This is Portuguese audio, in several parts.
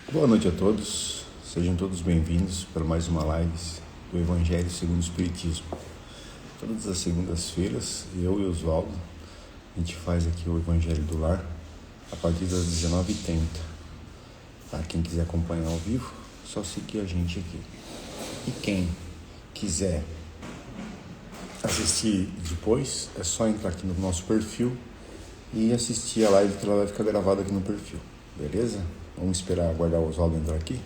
Boa noite a todos, sejam todos bem-vindos para mais uma live do Evangelho segundo o Espiritismo. Todas as segundas-feiras, eu e o Oswaldo, a gente faz aqui o Evangelho do Lar a partir das 19h30. Para quem quiser acompanhar ao vivo, só seguir a gente aqui. E quem quiser assistir depois, é só entrar aqui no nosso perfil e assistir a live que ela vai ficar gravada aqui no perfil, beleza? Vamos esperar aguardar o Oswaldo entrar aqui.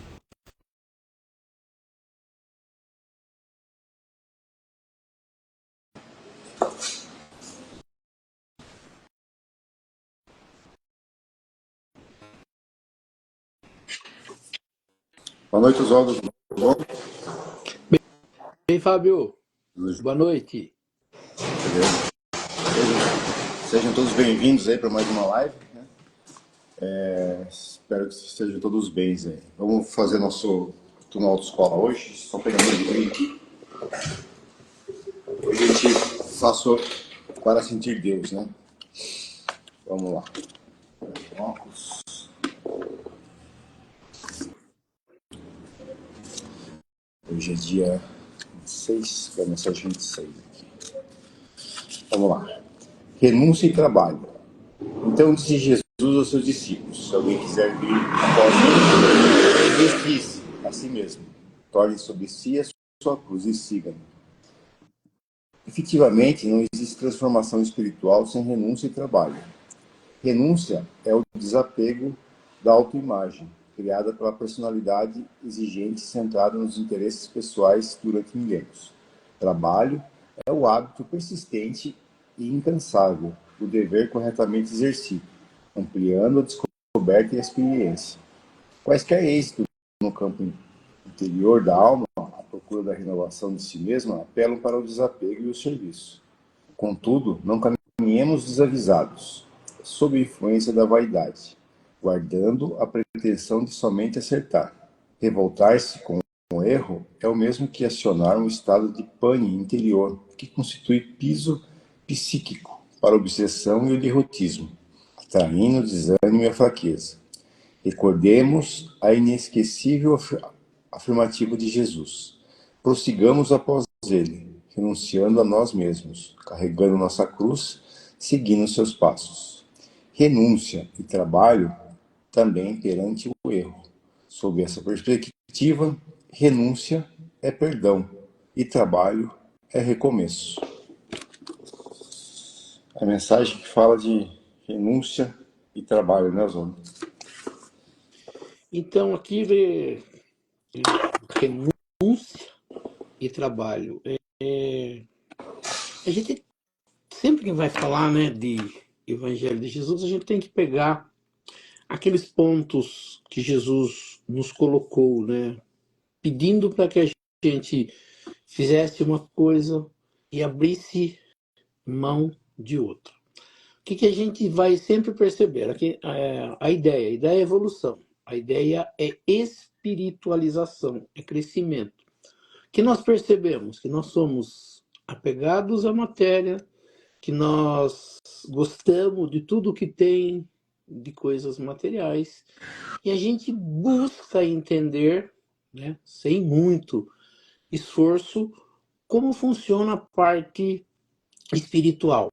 Boa noite, Oswaldo. Tudo bom? Bem, Fábio, boa noite. Beleza. Sejam todos bem-vindos aí para mais uma live, né? Espero que estejam todos bem aí. Vamos fazer nosso turno autoescola hoje. Só pegando o livrinho aqui. Hoje a gente faça para sentir Deus, né? Vamos lá. Óculos. Hoje é dia 26, vai começar 26 aqui. Vamos lá. Renúncia e trabalho. Então disse Jesus aos seus discípulos: se alguém quiser vir após mim, desiste a si mesmo. Torne sobre si a sua cruz e siga-me. Efetivamente, não existe transformação espiritual sem renúncia e trabalho. Renúncia é o desapego da autoimagem, criada pela personalidade exigente centrada nos interesses pessoais durante milênios. Trabalho é o hábito persistente e incansável do dever corretamente exercido, ampliando a descoberta e a experiência. Quaisquer êxitos no campo interior da alma, à procura da renovação de si mesma, apelam para o desapego e o serviço. Contudo, não caminhemos desavisados, sob a influência da vaidade, guardando a pretensão de somente acertar. Revoltar-se com o erro é o mesmo que acionar um estado de pane interior, que constitui piso psíquico para a obsessão e o derrotismo, atraindo o desânimo e a fraqueza. Recordemos a inesquecível afirmativa de Jesus. Prossigamos após ele, renunciando a nós mesmos, carregando nossa cruz, seguindo seus passos. Renúncia e trabalho também perante o erro. Sob essa perspectiva, renúncia é perdão e trabalho é recomeço. A mensagem que fala de renúncia e trabalho, né, Oswaldo? Então, aqui renúncia e trabalho. A gente, sempre que vai falar, né, de Evangelho de Jesus, a gente tem que pegar aqueles pontos que Jesus nos colocou, né, pedindo para que a gente fizesse uma coisa e abrisse mão de outra. O que a gente vai sempre perceber? Aqui, a ideia é evolução, a ideia é espiritualização, é crescimento. Que nós percebemos que nós somos apegados à matéria, que nós gostamos de tudo que tem de coisas materiais, e a gente busca entender, né, sem muito esforço, como funciona a parte espiritual.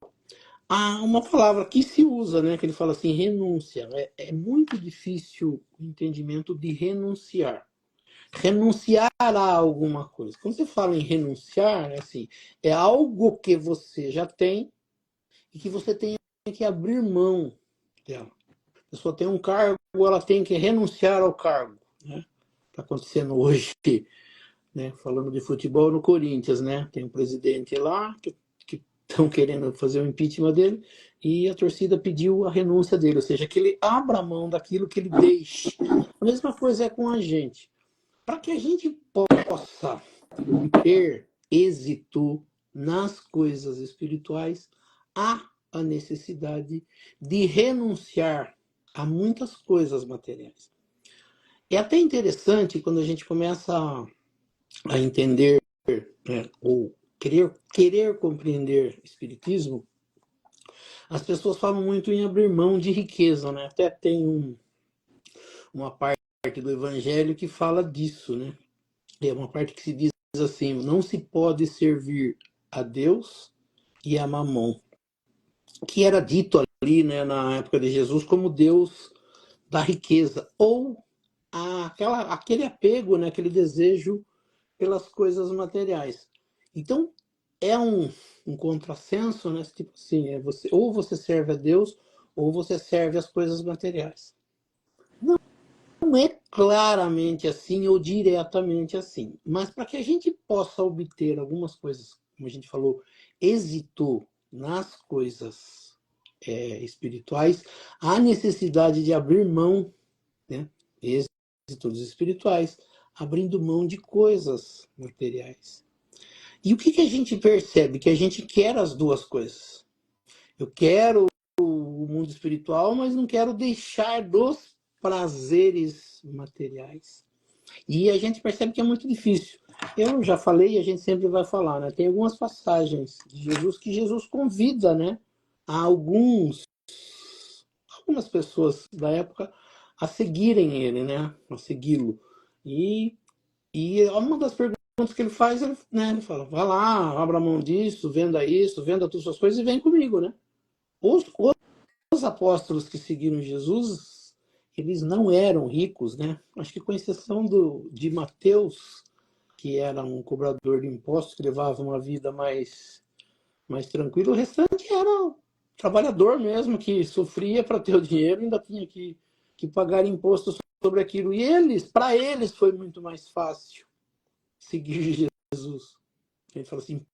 Há uma palavra que se usa, né, que ele fala assim, renúncia. É muito difícil o entendimento de renunciar. Renunciar a alguma coisa. Quando você fala em renunciar, assim, é algo que você já tem e que você tem que abrir mão dela. A pessoa tem um cargo, ela tem que renunciar ao cargo. Né? Está acontecendo hoje, né, falando de futebol no Corinthians, né? Tem um presidente lá que estão querendo fazer o impeachment dele e a torcida pediu a renúncia dele, ou seja, que ele abra mão daquilo, que ele deixe. A mesma coisa é com a gente. Para que a gente possa ter êxito nas coisas espirituais, há a necessidade de renunciar a muitas coisas materiais. É até interessante quando a gente começa a entender, né, ou querer compreender espiritismo, as pessoas falam muito em abrir mão de riqueza, né? Até tem uma parte do Evangelho que fala disso, né? É uma parte que se diz assim: não se pode servir a Deus e a Mamon, que era dito ali, né, na época de Jesus, como Deus da riqueza, ou aquele apego, né, aquele desejo pelas coisas materiais. Então, é um contrassenso, né? Tipo assim, ou você serve a Deus, ou você serve as coisas materiais. Não é claramente assim ou diretamente assim, mas para que a gente possa obter algumas coisas, como a gente falou, êxito nas coisas espirituais, há necessidade de abrir mão, né, êxitos espirituais, abrindo mão de coisas materiais. E o que a gente percebe? Que a gente quer as duas coisas. Eu quero o mundo espiritual, mas não quero deixar dos prazeres materiais. E a gente percebe que é muito difícil. Eu já falei e a gente sempre vai falar, né? Tem algumas passagens de Jesus que Jesus convida, né, a algumas pessoas da época a seguirem ele, né? A segui-lo. E uma das perguntas que ele faz, ele fala: vai lá, abra mão disso, venda todas as suas coisas e vem comigo, né? Os apóstolos que seguiram Jesus, eles não eram ricos, né? Acho que com exceção de Mateus, que era um cobrador de impostos, que levava uma vida mais tranquila, o restante era trabalhador mesmo, que sofria para ter o dinheiro e ainda tinha que pagar imposto sobre aquilo. E para eles foi muito mais fácil seguir Jesus. Ele fala assim,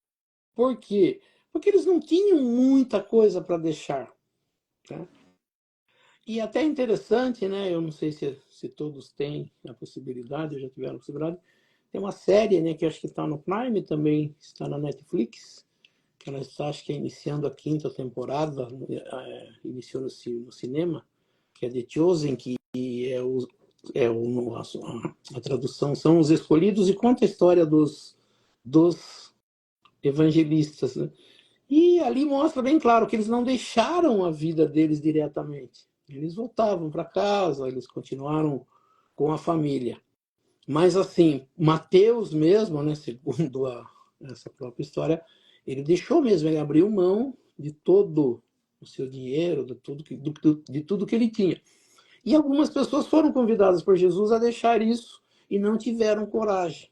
por quê? Porque eles não tinham muita coisa para deixar. Tá? E até interessante, né? Eu não sei se todos têm a possibilidade, ou já tiveram a possibilidade. Tem uma série, né, que acho que está no Prime também, está na Netflix, que ela está, acho que é iniciando a 5ª temporada, iniciou no cinema, que é The Chosen, que a tradução são os escolhidos, e conta a história dos evangelistas, né? E ali mostra bem claro que eles não deixaram a vida deles diretamente. Eles voltavam para casa, eles continuaram com a família. Mas assim, Mateus mesmo, né, segundo essa própria história, ele deixou mesmo, ele abriu mão de todo o seu dinheiro, de tudo que ele tinha. E algumas pessoas foram convidadas por Jesus a deixar isso e não tiveram coragem.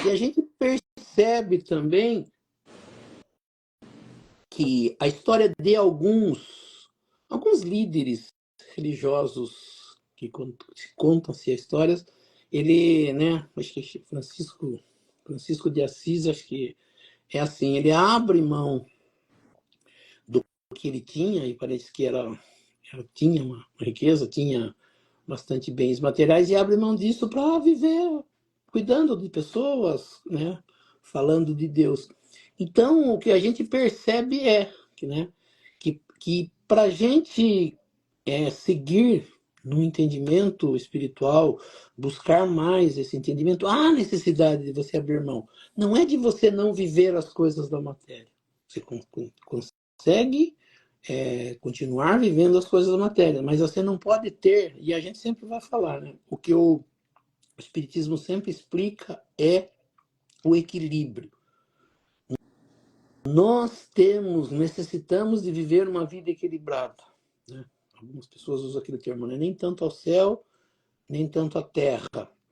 E a gente percebe também que a história de alguns líderes religiosos que contam-se as histórias, ele, né, acho que Francisco de Assis, acho que é assim, ele abre mão do que ele tinha, e parece que tinha uma riqueza, tinha bastante bens materiais, e abre mão disso para viver cuidando de pessoas, né, falando de Deus. Então, o que a gente percebe que para a gente seguir no entendimento espiritual, buscar mais esse entendimento, há necessidade de você abrir mão. Não é de você não viver as coisas da matéria. Você consegue continuar vivendo as coisas da matéria, mas você não pode ter, e a gente sempre vai falar, né? O que o Espiritismo sempre explica é o equilíbrio. Nós necessitamos de viver uma vida equilibrada, né? Algumas pessoas usam aquele termo, né? Nem tanto ao céu, nem tanto à terra.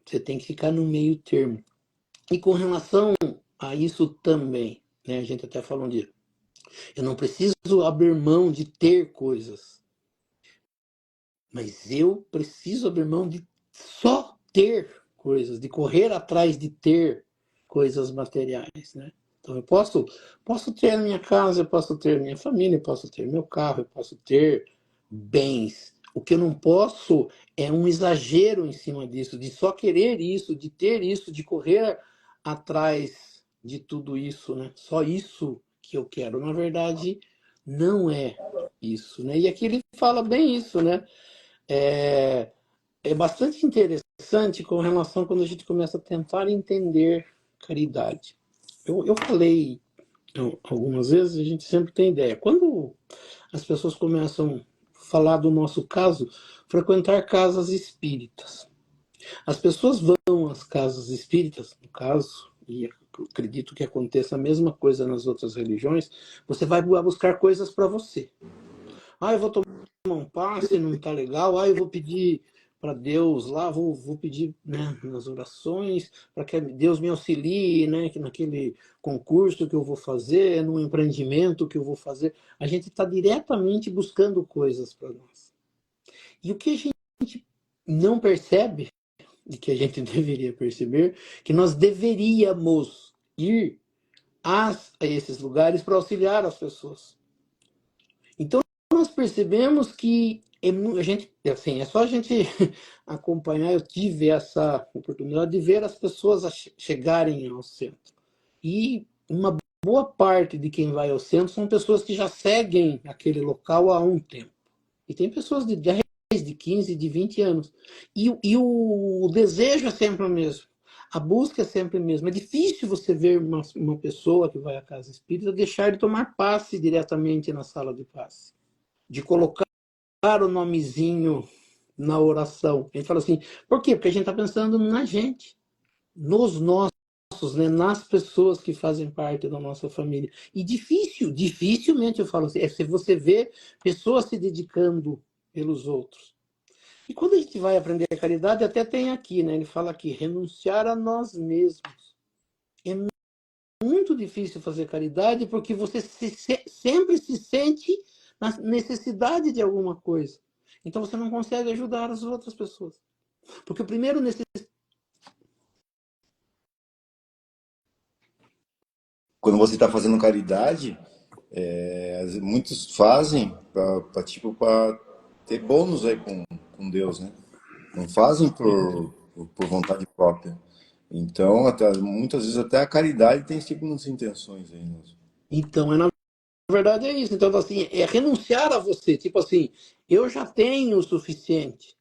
Você tem que ficar no meio termo. E com relação a isso também, né? A gente até falou disso. Eu não preciso abrir mão de ter coisas, mas eu preciso abrir mão de só ter coisas, de correr atrás de ter coisas materiais, né? Então eu posso ter a minha casa, eu posso ter minha família, eu posso ter meu carro, eu posso ter bens. O que eu não posso é um exagero em cima disso, de só querer isso, de ter isso, de correr atrás de tudo isso, né? Só isso que eu quero. Na verdade, não é isso, né? E aqui ele fala bem isso, né? É bastante interessante com relação quando a gente começa a tentar entender caridade. Eu falei algumas vezes, a gente sempre tem ideia. Quando as pessoas começam a falar do nosso caso, frequentar casas espíritas. As pessoas vão às casas espíritas, no caso, e acredito que aconteça a mesma coisa nas outras religiões, você vai buscar coisas para você. Ah, eu vou tomar um passe, não está legal. Ah, eu vou pedir para Deus lá, vou pedir, né, nas orações, para que Deus me auxilie, né, que naquele concurso que eu vou fazer, no empreendimento que eu vou fazer. A gente está diretamente buscando coisas para nós. E o que a gente não percebe, e que a gente deveria perceber, que nós deveríamos ir a esses lugares para auxiliar as pessoas. Então, nós percebemos que a gente, assim, é só a gente acompanhar. Eu tive essa oportunidade de ver as pessoas chegarem ao centro. E uma boa parte de quem vai ao centro são pessoas que já seguem aquele local há um tempo. E tem pessoas de 10, de 15, de 20 anos. E o desejo é sempre o mesmo. A busca é sempre a mesma. É difícil você ver uma pessoa que vai à casa espírita deixar de tomar passe diretamente na sala de passe, de colocar o nomezinho na oração. A gente fala assim, por quê? Porque a gente está pensando na gente, nos nossos, né, nas pessoas que fazem parte da nossa família. E dificilmente eu falo assim, é se você vê pessoas se dedicando pelos outros. E quando a gente vai aprender a caridade, até tem aqui, né? Ele fala aqui, renunciar a nós mesmos. É muito difícil fazer caridade porque você sempre se sente na necessidade de alguma coisa. Então você não consegue ajudar as outras pessoas. Porque o primeiro Quando você está fazendo caridade, muitos fazem para tipo, para ter bônus aí com Deus, né? Não fazem por vontade própria. Então, até, muitas vezes até a caridade tem segundas intenções aí. Né? Então, na verdade é isso. Então, assim, é renunciar a você. Tipo assim, eu já tenho o suficiente.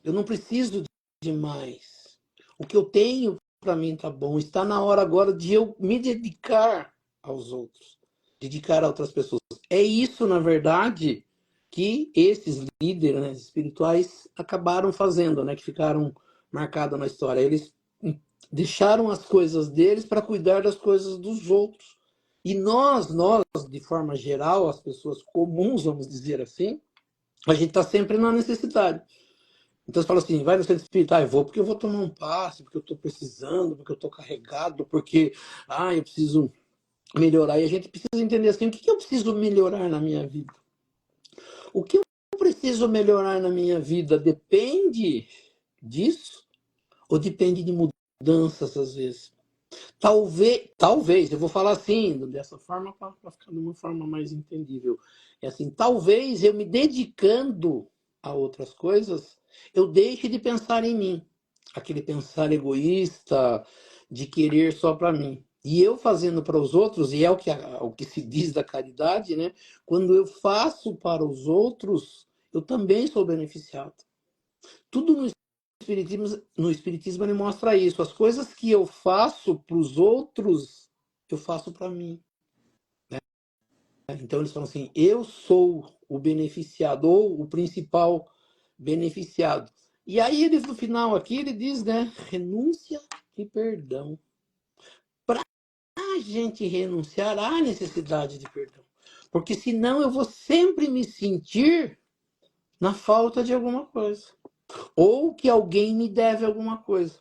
Eu não preciso de mais. O que eu tenho para mim tá bom. Está na hora agora de eu me dedicar aos outros, dedicar a outras pessoas. É isso, na verdade, que esses líderes, né, espirituais acabaram fazendo, né, que ficaram marcados na história. Eles deixaram as coisas deles para cuidar das coisas dos outros. E nós, de forma geral, as pessoas comuns, vamos dizer assim, a gente está sempre na necessidade. Então você fala assim, vai no centro espírita, eu vou porque eu vou tomar um passe, porque eu estou precisando, porque eu estou carregado, porque eu preciso melhorar. E a gente precisa entender assim, o que eu preciso melhorar na minha vida? O que eu preciso melhorar na minha vida depende disso ou depende de mudanças às vezes? Talvez, eu vou falar assim, dessa forma para ficar de uma forma mais entendível. É assim, talvez eu me dedicando a outras coisas, eu deixe de pensar em mim. Aquele pensar egoísta, de querer só para mim. E eu fazendo para os outros, e é o que se diz da caridade, né? Quando eu faço para os outros, eu também sou beneficiado. Tudo no Espiritismo ele mostra isso. As coisas que eu faço para os outros, eu faço para mim. Então eles falam assim: eu sou o beneficiado, ou o principal beneficiado. E aí eles no final aqui ele diz, né? Renúncia e perdão. Para a gente renunciar à necessidade de perdão. Porque senão eu vou sempre me sentir na falta de alguma coisa. Ou que alguém me deve alguma coisa.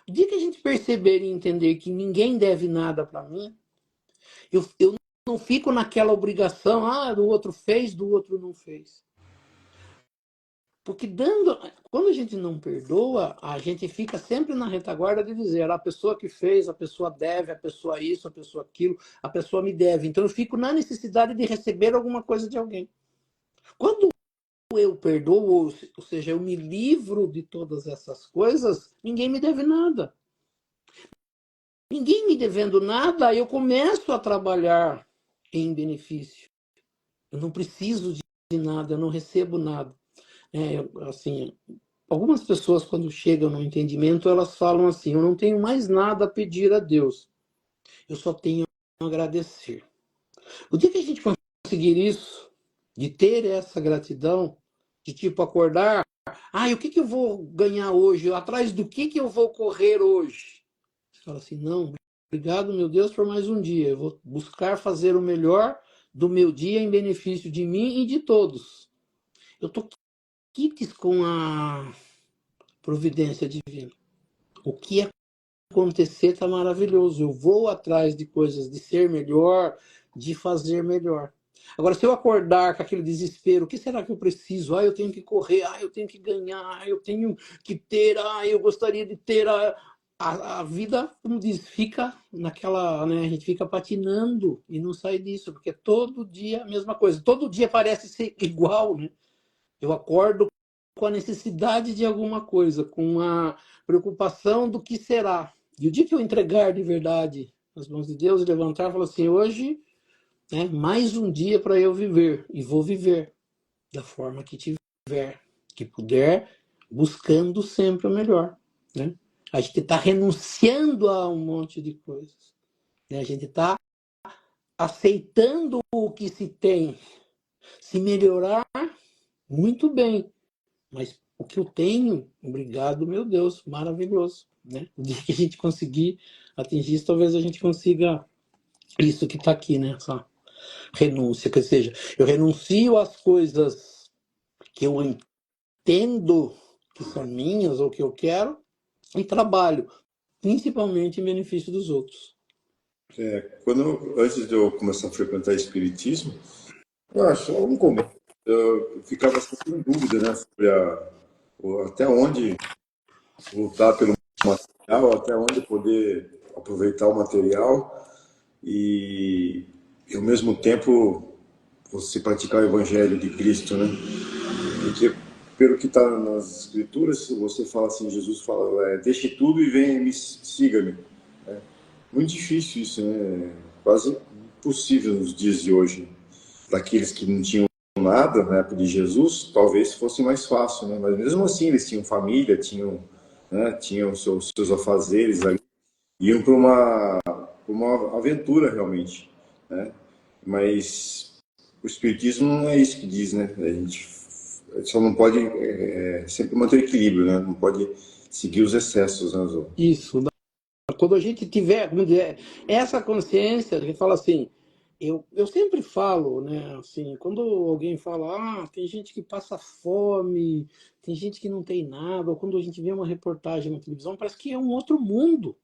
O dia que a gente perceber e entender que ninguém deve nada para mim, eu não fico naquela obrigação, do outro fez, do outro não fez. Porque quando a gente não perdoa, a gente fica sempre na retaguarda de dizer a pessoa que fez, a pessoa deve, a pessoa isso, a pessoa aquilo, a pessoa me deve. Então eu fico na necessidade de receber alguma coisa de alguém. Quando eu perdoo, ou seja, eu me livro de todas essas coisas, ninguém me deve nada. Ninguém me devendo nada, eu começo a trabalhar em benefício. Eu não preciso de nada, eu não recebo nada. Assim, algumas pessoas, quando chegam no entendimento, elas falam assim: eu não tenho mais nada a pedir a Deus, eu só tenho a agradecer. O dia que a gente conseguir isso, de ter essa gratidão, de tipo acordar, Ah, e o que que eu vou ganhar hoje? Atrás do que eu vou correr hoje? Você fala assim, não, obrigado, meu Deus, por mais um dia. Eu vou buscar fazer o melhor do meu dia em benefício de mim e de todos. Eu tô quites com a providência divina. O que acontecer está maravilhoso. Eu vou atrás de coisas, de ser melhor, de fazer melhor. Agora, se eu acordar com aquele desespero, o que será que eu preciso? Ah, eu tenho que correr, ah, eu tenho que ganhar, ah, eu tenho que ter, ah, eu gostaria de ter. A vida, como diz, fica naquela, né? A gente fica patinando e não sai disso, porque todo dia a mesma coisa. Todo dia parece ser igual, né? Eu acordo com a necessidade de alguma coisa, com a preocupação do que será. E o dia que eu entregar de verdade nas mãos de Deus e levantar e falar assim, hoje é mais um dia para eu viver. E vou viver da forma que tiver, que puder, buscando sempre o melhor. Né? A gente está renunciando a um monte de coisas. Né? A gente está aceitando o que se tem. Se melhorar, muito bem. Mas o que eu tenho, obrigado, meu Deus, maravilhoso. Né? O dia que a gente conseguir atingir isso, talvez a gente consiga isso que está aqui, né? Essa renúncia, que seja, eu renuncio às coisas que eu entendo que são minhas ou que eu quero e trabalho, principalmente em benefício dos outros. Antes de eu começar a frequentar espiritismo, eu acho, no começo, eu ficava sempre em dúvida, né, sobre até onde lutar pelo material, até onde poder aproveitar o material e ao mesmo tempo você praticar o evangelho de Cristo, né? Porque pelo que está nas escrituras, você fala assim, Jesus fala, deixe tudo e venha e siga-me. Muito difícil isso, né? Quase impossível nos dias de hoje. Daqueles que não tinham nada na época de Jesus, talvez fosse mais fácil, né? Mas mesmo assim eles tinham família, tinham, né, tinham seus afazeres ali, iam para uma aventura realmente, né? Mas o espiritismo não é isso que diz, né? A gente só não pode sempre manter o equilíbrio, né? Não pode seguir os excessos, né, Zô? Isso, quando a gente tiver, vamos dizer, essa consciência, a gente fala assim, eu sempre falo, né, assim, quando alguém fala, ah, tem gente que passa fome, tem gente que não tem nada, ou quando a gente vê uma reportagem na televisão, parece que é um outro mundo.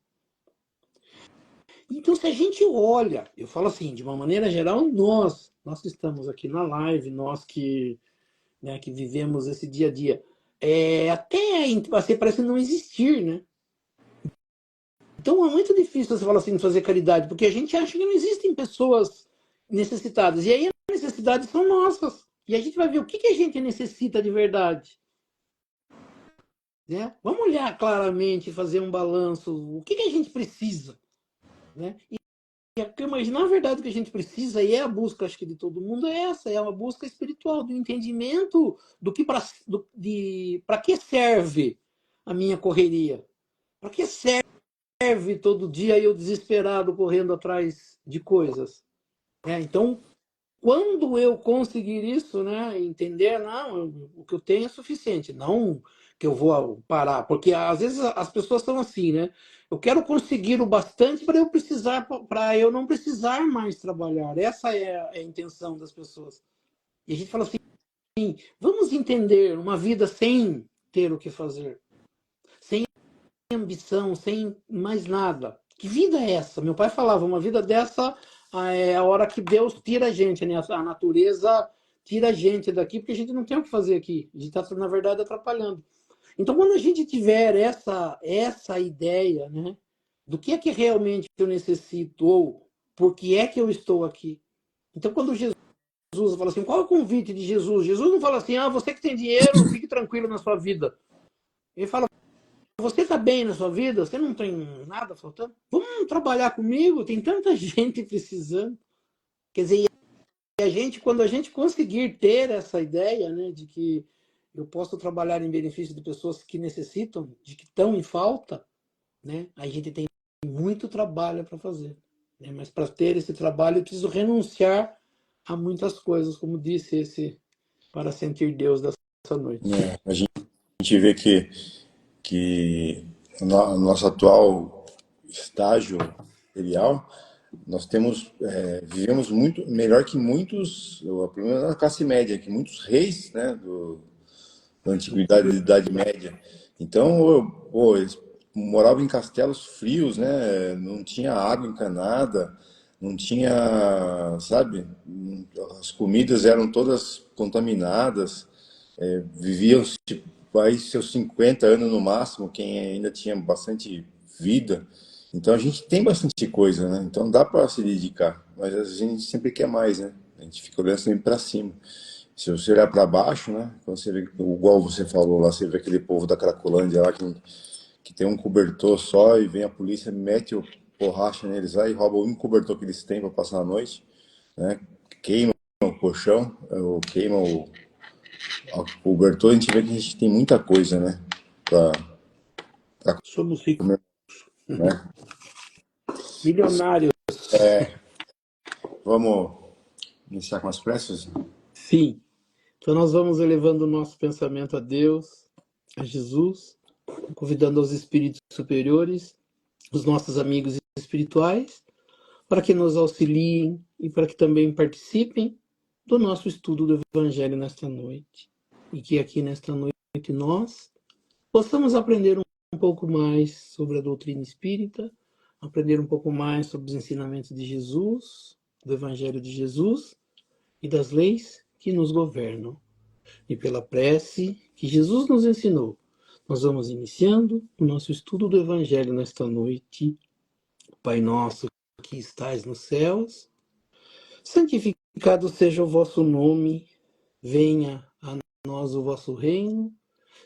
Então, se a gente olha, eu falo assim, de uma maneira geral, nós que estamos aqui na live, nós que, né, que vivemos esse dia a dia, até assim, parece não existir, né? Então é muito difícil você falar assim de fazer caridade, porque a gente acha que não existem pessoas necessitadas. E aí as necessidades são nossas. E a gente vai ver o que a gente necessita de verdade. Né? Vamos olhar claramente, fazer um balanço, o que a gente precisa. Né? Mas na verdade o que a gente precisa, e é a busca, acho que de todo mundo, é essa, é uma busca espiritual, do entendimento do que para que serve a minha correria. Para que serve todo dia eu desesperado correndo atrás de coisas. Então, quando eu conseguir isso, né, entender, não, o que eu tenho é suficiente, não que eu vou parar, porque às vezes as pessoas são assim, né? Eu quero conseguir o bastante para eu não precisar mais trabalhar. Essa é a intenção das pessoas. E a gente fala assim, vamos entender uma vida sem ter o que fazer, sem ambição, sem mais nada. Que vida é essa? Meu pai falava, uma vida dessa é a hora que Deus tira a gente, né? A natureza tira a gente daqui, porque a gente não tem o que fazer aqui. A gente está, na verdade, atrapalhando. Então, quando a gente tiver essa ideia, né? Do que realmente eu necessito, ou por que é que eu estou aqui. Então, quando Jesus fala assim, qual é o convite de Jesus? Jesus não fala assim, ah, você que tem dinheiro, fique tranquilo na sua vida. Ele fala, você está bem na sua vida? Você não tem nada faltando? Vamos trabalhar comigo? Tem tanta gente precisando. Quer dizer, quando a gente conseguir ter essa ideia, né, de que eu posso trabalhar em benefício de pessoas que necessitam, de que estão em falta, né, a gente tem muito trabalho para fazer. Né? Mas para ter esse trabalho, eu preciso renunciar a muitas coisas, como disse esse para sentir Deus dessa noite. A gente gente vê que no nosso atual estágio material, nós vivemos muito melhor que muitos, pelo menos na classe média, que muitos reis, né, da antiguidade, da Idade Média. Então, pô, eles moravam em castelos frios, né? Não tinha água encanada, não tinha, sabe? As comidas eram todas contaminadas, viviam tipo, aí seus 50 anos no máximo, quem ainda tinha bastante vida. Então a gente tem bastante coisa, né? Então dá para se dedicar, mas a gente sempre quer mais, né? A gente fica olhando sempre para cima. Se você olhar para baixo, né? Quando você vê, igual você falou lá, você vê aquele povo da Cracolândia lá que tem um cobertor só e vem a polícia, mete o borracha neles lá e rouba o único cobertor que eles têm para passar a noite, né? Queima o colchão, queima o cobertor. A gente vê que a gente tem muita coisa, né? Pra Somos ricos, comer, né? milionários. Vamos iniciar com as preces? Sim. Então nós vamos elevando o nosso pensamento a Deus, a Jesus, convidando os espíritos superiores, os nossos amigos espirituais, para que nos auxiliem e para que também participem do nosso estudo do Evangelho nesta noite. E que aqui nesta noite nós possamos aprender um pouco mais sobre a doutrina espírita, aprender um pouco mais sobre os ensinamentos de Jesus, do Evangelho de Jesus e das leis que nos governam. E pela prece que Jesus nos ensinou, nós vamos iniciando o nosso estudo do Evangelho nesta noite. Pai nosso que estais nos céus, santificado seja o vosso nome, venha a nós o vosso reino,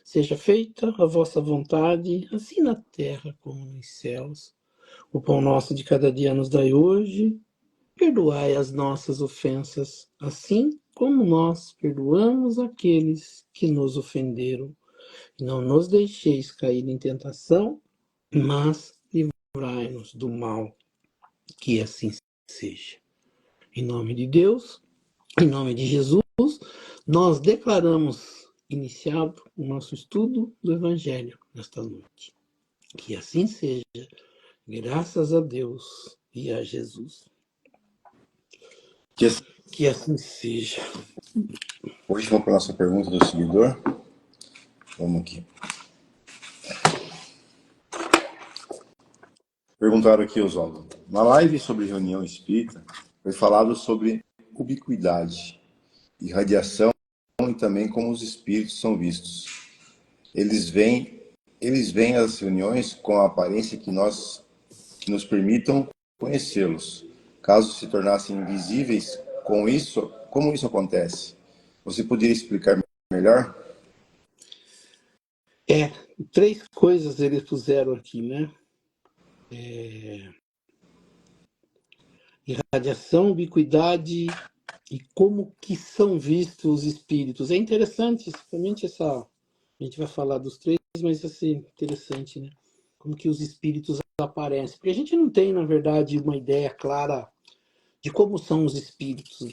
seja feita a vossa vontade, assim na terra como nos céus. O pão nosso de cada dia nos dai hoje, perdoai as nossas ofensas, assim como nós perdoamos aqueles que nos ofenderam. Não nos deixeis cair em tentação, mas livrai-nos do mal, que assim seja. Em nome de Deus, em nome de Jesus, nós declaramos iniciado o nosso estudo do Evangelho nesta noite. Que assim seja, graças a Deus e a Jesus. Que assim seja. Hoje vamos para a nossa pergunta do seguidor. Vamos aqui. Perguntaram aqui, Oswaldo. Na live sobre reunião espírita, foi falado sobre ubiquidade, irradiação e também como os espíritos são vistos. Eles vêm às reuniões com a aparência que nos permitam conhecê-los. Caso se tornassem invisíveis, como isso acontece? Você poderia explicar melhor? Três coisas eles puseram aqui, né? Irradiação, ubiquidade e como que são vistos os espíritos. É interessante, principalmente a gente vai falar dos três, mas assim, interessante, né? Como que os espíritos aparecem. Porque a gente não tem, na verdade, uma ideia clara de como são os espíritos,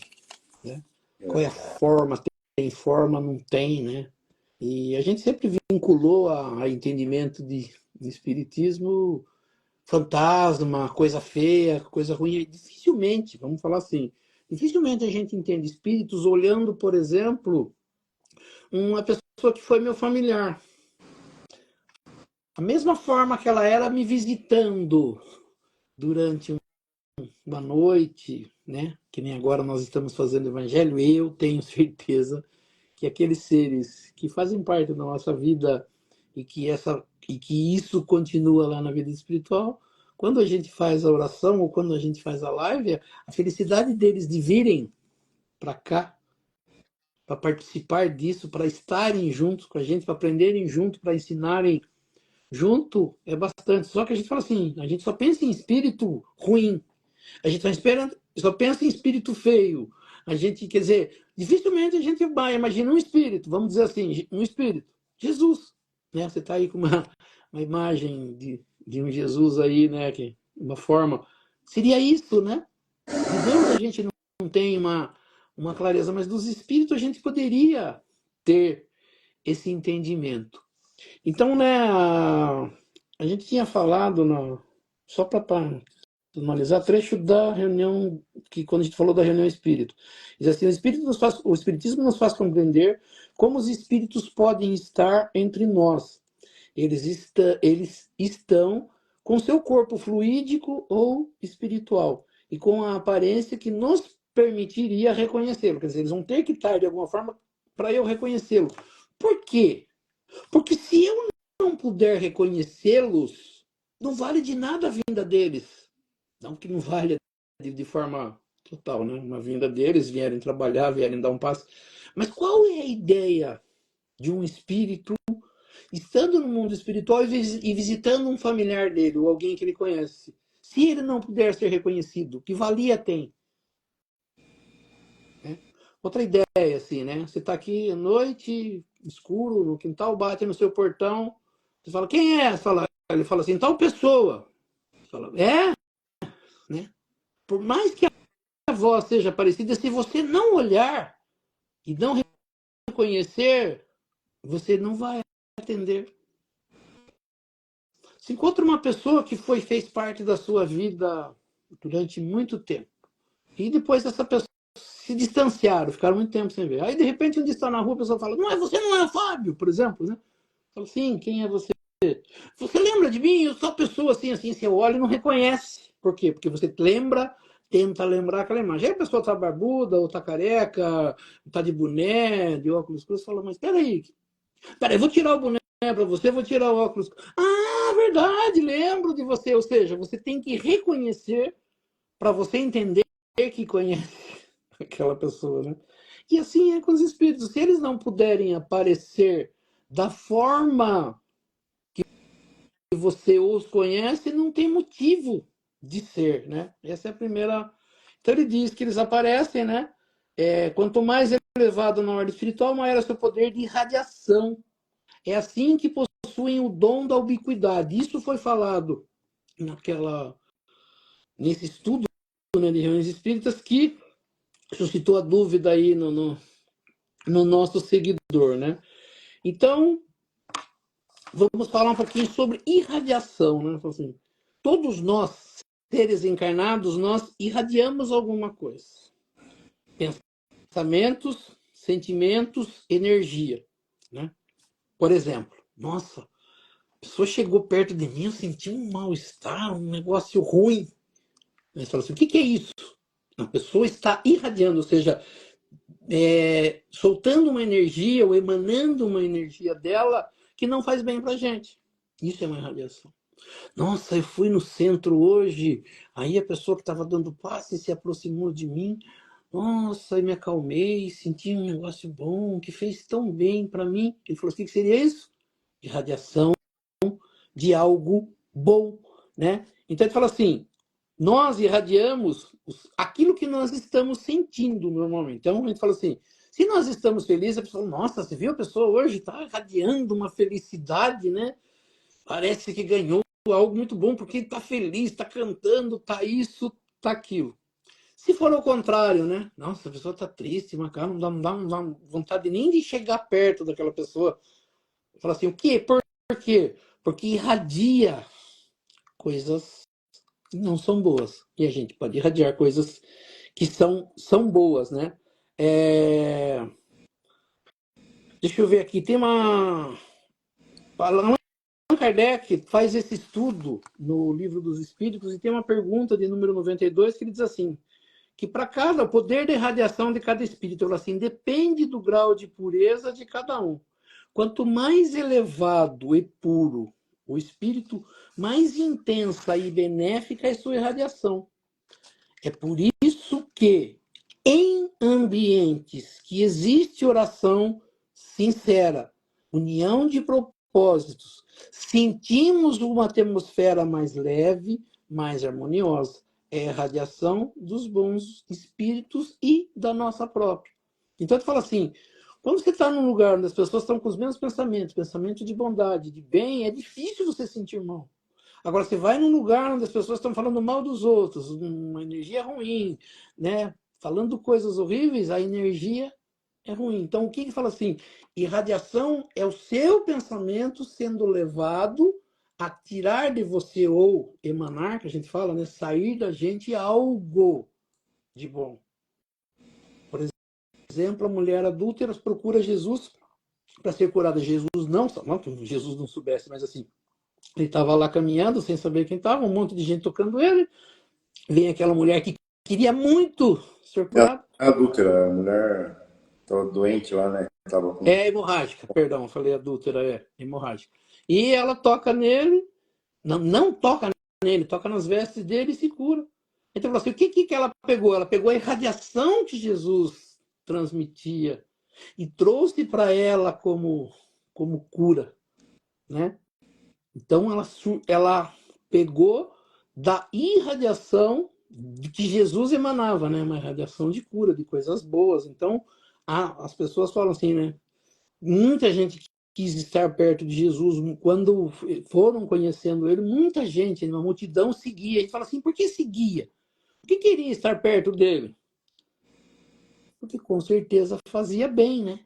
né? Qual é a forma, tem forma, não tem, né? E a gente sempre vinculou a entendimento de espiritismo fantasma, coisa feia, coisa ruim. Dificilmente, vamos falar assim, dificilmente a gente entende espíritos olhando, por exemplo, uma pessoa que foi meu familiar. A mesma forma que ela era me visitando durante uma noite, né? Que nem agora nós estamos fazendo evangelho, eu tenho certeza que aqueles seres que fazem parte da nossa vida e que isso continua lá na vida espiritual, quando a gente faz a oração ou quando a gente faz a live, a felicidade deles de virem para cá, para participar disso, para estarem juntos com a gente, para aprenderem junto, para ensinarem junto, é bastante. Só que a gente fala assim, a gente só pensa em espírito ruim, a gente só pensa em espírito feio. A gente, quer dizer, dificilmente a gente vai, imagina um espírito, vamos dizer assim, um espírito, Jesus, né? Você está aí com uma imagem de um Jesus aí, né? Que, uma forma, seria isso, né? De Deus a gente não tem uma clareza, mas dos espíritos a gente poderia ter esse entendimento. Então, né, a gente tinha falado, só para analisar trecho da reunião, que quando a gente falou da reunião espírito. Diz assim, o espiritismo nos faz compreender como os espíritos podem estar entre nós. Eles estão com seu corpo fluídico ou espiritual e com a aparência que nos permitiria reconhecê-lo. Quer dizer, eles vão ter que estar de alguma forma para eu reconhecê-lo. Por quê? Porque se eu não puder reconhecê-los, não vale de nada a vinda deles. Não que não valha de forma total, né? Uma vinda deles, vierem trabalhar, vierem dar um passo. Mas qual é a ideia de um espírito estando no mundo espiritual e visitando um familiar dele, ou alguém que ele conhece? Se ele não puder ser reconhecido, que valia tem? Né? Outra ideia, assim, né? Você está aqui à noite, escuro, no quintal, bate no seu portão, você fala, quem é? Ele fala assim, tal pessoa. Você fala, é? Né? Por mais que a voz seja parecida, se você não olhar e não reconhecer, você não vai atender. Se encontra uma pessoa que fez parte da sua vida durante muito tempo, e depois essa pessoa se distanciaram, ficaram muito tempo sem ver. Aí, de repente, um dia está na rua, a pessoa fala, não é você, não é o Fábio, por exemplo, né? Fala, sim, quem é você? Você lembra de mim? Eu sou a pessoa assim, assim, você olha e não reconhece. Por quê? Porque você lembra, tenta lembrar aquela imagem. Aí a pessoa tá barbuda, ou tá careca, tá de boné, de óculos escuros, fala, mas peraí, vou tirar o boné para você, vou tirar o óculos. Ah, verdade, lembro de você. Ou seja, você tem que reconhecer para você entender que conhece aquela pessoa, né? E assim é com os espíritos. Se eles não puderem aparecer da forma que você os conhece, não tem motivo de ser, né? Essa é a primeira. Então ele diz que eles aparecem, né? Quanto mais elevado na ordem espiritual, maior é o seu poder de irradiação. É assim que possuem o dom da ubiquidade. Isso foi falado nesse estudo, né, de reuniões espíritas que suscitou a dúvida aí no nosso seguidor, né? Então, vamos falar um pouquinho sobre irradiação, né? Assim, todos nós, seres encarnados, nós irradiamos alguma coisa. Pensamentos, sentimentos, energia, né? Por exemplo, nossa, a pessoa chegou perto de mim, eu senti um mal-estar, um negócio ruim. Aí você fala assim, o que é isso? A pessoa está irradiando, ou seja, soltando uma energia ou emanando uma energia dela que não faz bem pra gente. Isso é uma irradiação. Nossa, eu fui no centro hoje, aí a pessoa que estava dando passe se aproximou de mim. Nossa, eu me acalmei, senti um negócio bom, que fez tão bem para mim. Ele falou assim, o que seria isso? Irradiação de algo bom, né? Então ele fala assim, nós irradiamos aquilo que nós estamos sentindo normalmente. Então a gente fala assim, se nós estamos felizes, a pessoa, nossa, você viu a pessoa hoje está irradiando uma felicidade, né? Parece que ganhou algo muito bom, porque está feliz, está cantando, está isso, está aquilo. Se for ao contrário, né? Nossa, a pessoa está triste, macabra, não dá vontade nem de chegar perto daquela pessoa. Fala assim, o quê? Por quê? Porque irradia coisas que não são boas. E a gente pode irradiar coisas que são boas, né? Deixa eu ver aqui, tem uma... Allan Kardec faz esse estudo no Livro dos Espíritos e tem uma pergunta de número 92 que ele diz assim, que para cada, o poder de radiação de cada espírito, ele assim, depende do grau de pureza de cada um. Quanto mais elevado e puro o espírito, mais intensa e benéfica é sua irradiação. É por isso que, em ambientes que existe oração sincera, união de propósitos, sentimos uma atmosfera mais leve, mais harmoniosa. É a radiação dos bons espíritos e da nossa própria. Então, tu fala assim, quando você está num lugar onde as pessoas estão com os mesmos pensamentos, pensamento de bondade, de bem, é difícil você sentir mal. Agora, você vai num lugar onde as pessoas estão falando mal dos outros, uma energia ruim, né? Falando coisas horríveis, a energia é ruim. Então, o que que fala assim? Irradiação é o seu pensamento sendo levado a tirar de você, ou emanar, que a gente fala, né? Sair da gente algo de bom. Por exemplo, a mulher adúltera procura Jesus para ser curada. Jesus não que Jesus não soubesse, mas assim, ele estava lá caminhando sem saber quem estava, um monte de gente tocando ele. Vem aquela mulher que queria muito ser Ela curada. é adúltera, a mulher tava doente lá, né? Tava com... É hemorrágica, perdão, falei adúltera, é hemorrágica. E ela toca nele, não toca nele, toca nas vestes dele e se cura. Então, assim, o que ela pegou? Ela pegou a irradiação que Jesus transmitia e trouxe para ela como cura, né? Então, ela pegou da irradiação que Jesus emanava, né? Uma irradiação de cura, de coisas boas. Então, as pessoas falam assim, né? Muita gente quis estar perto de Jesus quando foram conhecendo ele. Muita gente, uma multidão seguia. A gente fala assim, por que seguia? Por que queria estar perto dele? Porque com certeza fazia bem, né?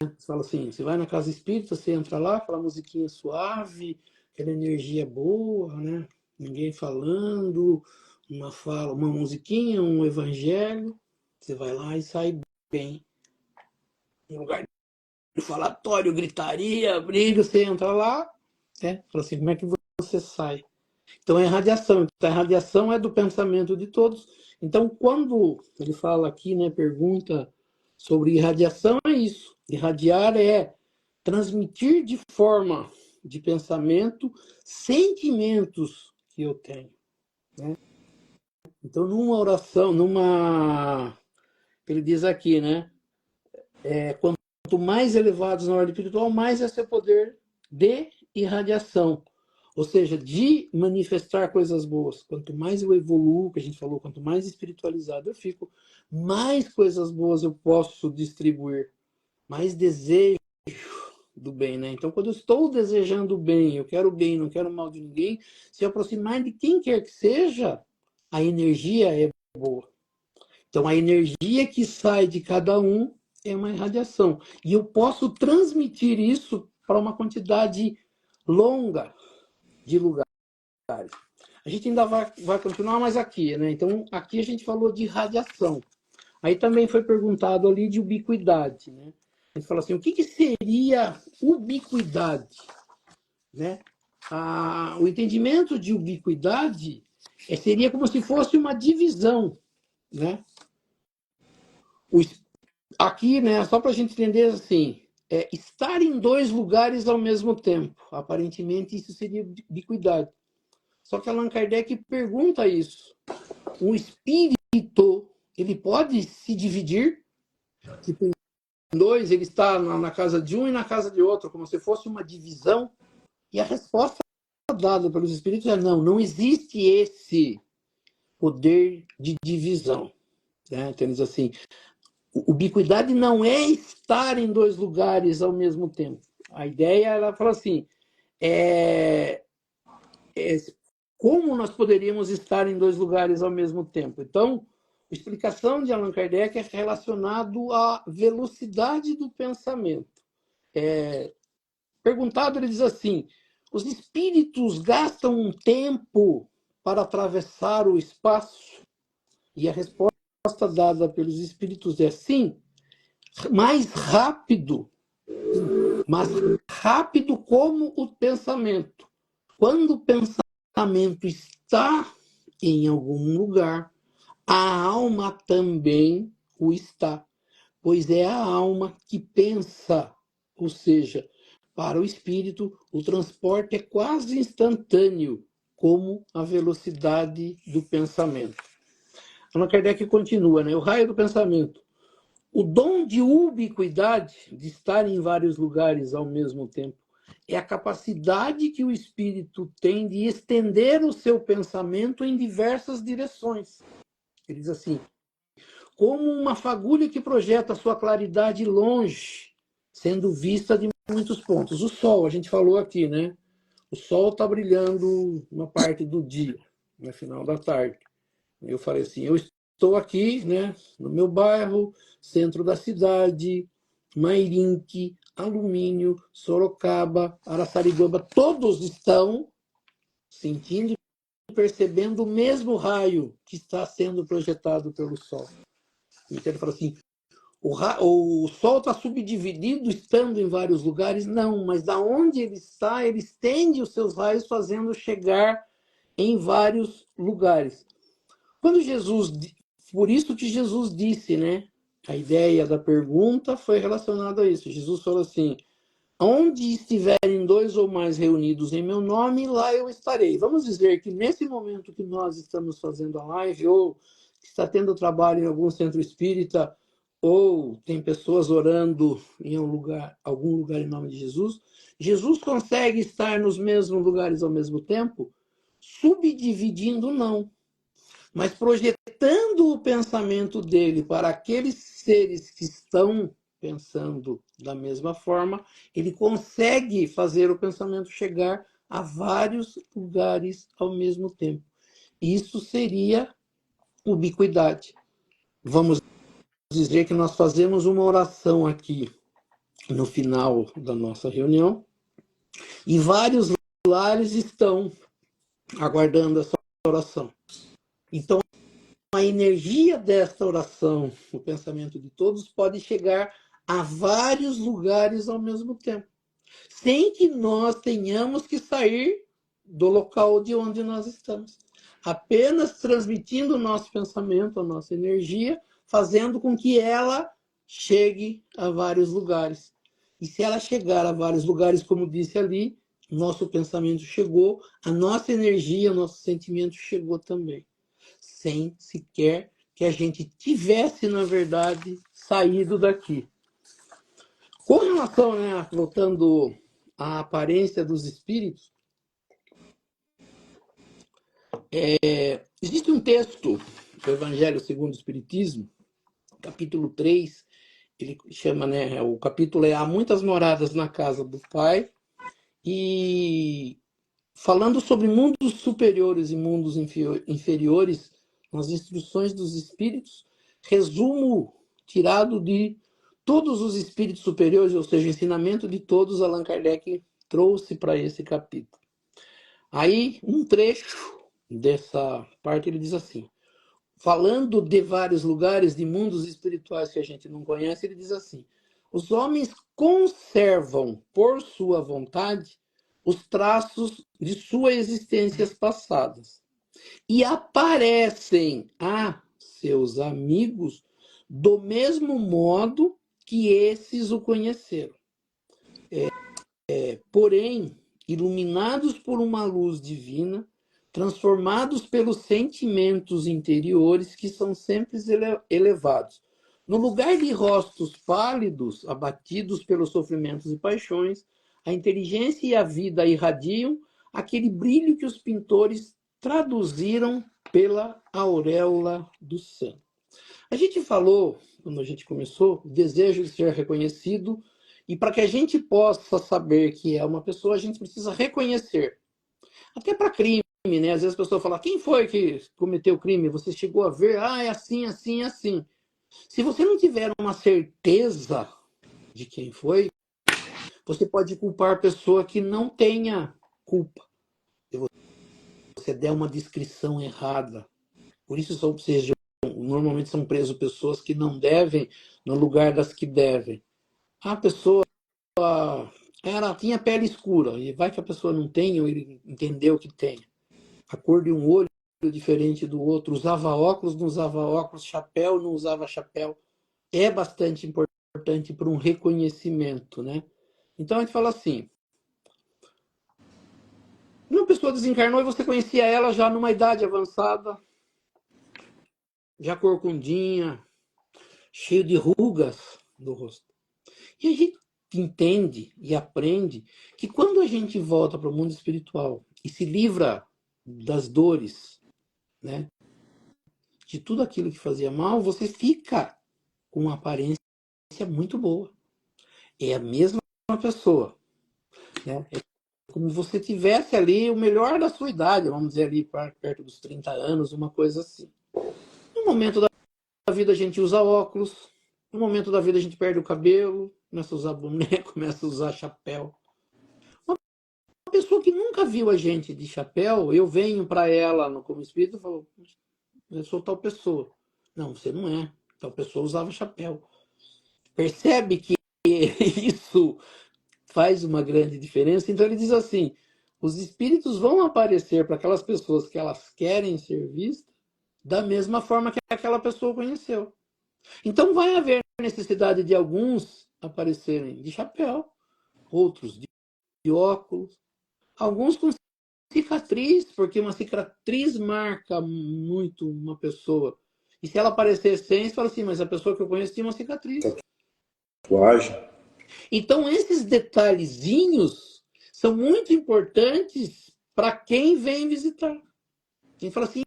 Você fala assim, você vai na casa espírita, você entra lá, aquela musiquinha suave, aquela energia boa, né? Ninguém falando, uma fala, uma musiquinha, um evangelho, você vai lá e sai bem. Um lugar de falatório, gritaria, briga, você entra lá, né? Fala assim, como é que você sai? Então é radiação. Então, a radiação é do pensamento de todos. Então, quando ele fala aqui, né, pergunta sobre irradiação, é isso. Irradiar é transmitir de forma de pensamento sentimentos que eu tenho, né? Então, numa oração, ele diz aqui, né? Quanto mais elevados na ordem espiritual, mais é seu poder de irradiação. Ou seja, de manifestar coisas boas. Quanto mais eu evoluo, que a gente falou, quanto mais espiritualizado eu fico, mais coisas boas eu posso distribuir. Mais desejo do bem, né? Então, quando eu estou desejando o bem, eu quero o bem, não quero o mal de ninguém, se aproximar de quem quer que seja, a energia é boa. Então, a energia que sai de cada um é uma irradiação. E eu posso transmitir isso para uma quantidade longa de lugares. A gente ainda vai continuar mais aqui, né? Então, aqui a gente falou de radiação. Aí também foi perguntado ali de ubiquidade, né? A gente fala assim, o que seria ubiquidade, né? O entendimento de ubiquidade seria como se fosse uma divisão, né? Aqui, né, só para a gente entender assim, estar em dois lugares ao mesmo tempo. Aparentemente, isso seria ubiquidade. Só que Allan Kardec pergunta isso. Um espírito, ele pode se dividir? Tipo, em dois, ele está na casa de um e na casa de outro, como se fosse uma divisão? E a resposta dada pelos espíritos é não, não existe esse poder de divisão. Né? Então, eles assim, ubiquidade não é estar em dois lugares ao mesmo tempo. A ideia, ela fala assim, é como nós poderíamos estar em dois lugares ao mesmo tempo. Então, a explicação de Allan Kardec é relacionado à velocidade do pensamento. Perguntado, ele diz assim, os espíritos gastam um tempo para atravessar o espaço? E a resposta dada pelos espíritos é sim, mais rápido, mas rápido como o pensamento. Quando o pensamento está em algum lugar, a alma também o está, pois é a alma que pensa, ou seja, para o espírito, o transporte é quase instantâneo, como a velocidade do pensamento. Allan Kardec continua, né? O raio do pensamento. O dom de ubiquidade, de estar em vários lugares ao mesmo tempo, é a capacidade que o espírito tem de estender o seu pensamento em diversas direções. Ele diz assim, como uma fagulha que projeta sua claridade longe, sendo vista de muitos pontos. O sol, a gente falou aqui, né? O sol está brilhando uma parte do dia, no final da tarde. Eu falei assim, eu estou aqui, né, no meu bairro, centro da cidade, Mairinque, Alumínio, Sorocaba, Araçariguama, todos estão sentindo e percebendo o mesmo raio que está sendo projetado pelo Sol. Então ele fala assim, o Sol está subdividido, estando em vários lugares? Não, mas da onde ele está, ele estende os seus raios, fazendo chegar em vários lugares. Quando Jesus, por isso que Jesus disse, né? A ideia da pergunta foi relacionada a isso. Jesus falou assim, onde estiverem dois ou mais reunidos em meu nome, lá eu estarei. Vamos dizer que nesse momento que nós estamos fazendo a live, ou está tendo trabalho em algum centro espírita, ou tem pessoas orando em algum lugar em nome de Jesus, Jesus consegue estar nos mesmos lugares ao mesmo tempo? Subdividindo, não. Mas projetando o pensamento dele para aqueles seres que estão pensando da mesma forma, ele consegue fazer o pensamento chegar a vários lugares ao mesmo tempo. Isso seria ubiquidade. Vamos dizer que nós fazemos uma oração aqui no final da nossa reunião e vários lares estão aguardando essa oração. Então, a energia desta oração, o pensamento de todos, pode chegar a vários lugares ao mesmo tempo, sem que nós tenhamos que sair do local de onde nós estamos. Apenas transmitindo o nosso pensamento, a nossa energia, fazendo com que ela chegue a vários lugares. E se ela chegar a vários lugares, como disse ali, nosso pensamento chegou, a nossa energia, o nosso sentimento chegou também, sem sequer que a gente tivesse, na verdade, saído daqui. Com relação, né, voltando à aparência dos espíritos, existe um texto do Evangelho segundo o Espiritismo, capítulo 3, ele chama, né, o capítulo é Há muitas moradas na casa do Pai, e falando sobre mundos superiores e mundos inferiores, nas instruções dos espíritos, resumo tirado de todos os espíritos superiores, ou seja, o ensinamento de todos, Allan Kardec trouxe para esse capítulo. Aí, um trecho dessa parte, ele diz assim, falando de vários lugares, de mundos espirituais que a gente não conhece, ele diz assim, os homens conservam, por sua vontade, os traços de suas existências passadas e aparecem a seus amigos do mesmo modo que esses o conheceram. Porém, iluminados por uma luz divina, transformados pelos sentimentos interiores que são sempre elevados. No lugar de rostos pálidos, abatidos pelos sofrimentos e paixões, a inteligência e a vida irradiam aquele brilho que os pintores traduziram pela auréola do santo. A gente falou, quando a gente começou, o desejo de ser reconhecido, e para que a gente possa saber que é uma pessoa, a gente precisa reconhecer. Até para crime, né? Às vezes a pessoa fala, quem foi que cometeu o crime? Você chegou a ver? Ah, é assim, assim, assim. Se você não tiver uma certeza de quem foi, você pode culpar a pessoa que não tenha culpa. Se você der uma descrição errada. Por isso, normalmente são presos pessoas que não devem no lugar das que devem. A pessoa tinha pele escura, e vai que a pessoa não tem, ou ele entendeu que tem. A cor de um olho diferente do outro, usava óculos, não usava óculos, chapéu, não usava chapéu. É bastante importante para um reconhecimento, né? Então a gente fala assim, uma pessoa desencarnou e você conhecia ela já numa idade avançada, já corcundinha, cheio de rugas no rosto. E a gente entende e aprende que quando a gente volta para o mundo espiritual e se livra das dores, né, de tudo aquilo que fazia mal, você fica com uma aparência muito boa. É a mesma pessoa, né? É como se você tivesse ali o melhor da sua idade, vamos dizer ali perto dos 30 anos, uma coisa assim. No momento da vida a gente usa óculos, no momento da vida a gente perde o cabelo, começa a usar boné, começa a usar chapéu. Uma pessoa que nunca viu a gente de chapéu, eu venho para ela como espírito e falo, eu sou tal pessoa. Não, você não é. Tal pessoa usava chapéu. Percebe que isso faz uma grande diferença? Então ele diz assim, os espíritos vão aparecer para aquelas pessoas que elas querem ser vistas da mesma forma que aquela pessoa conheceu. Então vai haver necessidade de alguns aparecerem de chapéu, outros de óculos, alguns com cicatriz, porque uma cicatriz marca muito uma pessoa. E se ela aparecer sem, você fala assim, mas a pessoa que eu conheço tinha uma cicatriz. Tatuagem. Então esses detalhezinhos são muito importantes para quem vem visitar. Quem fala assim,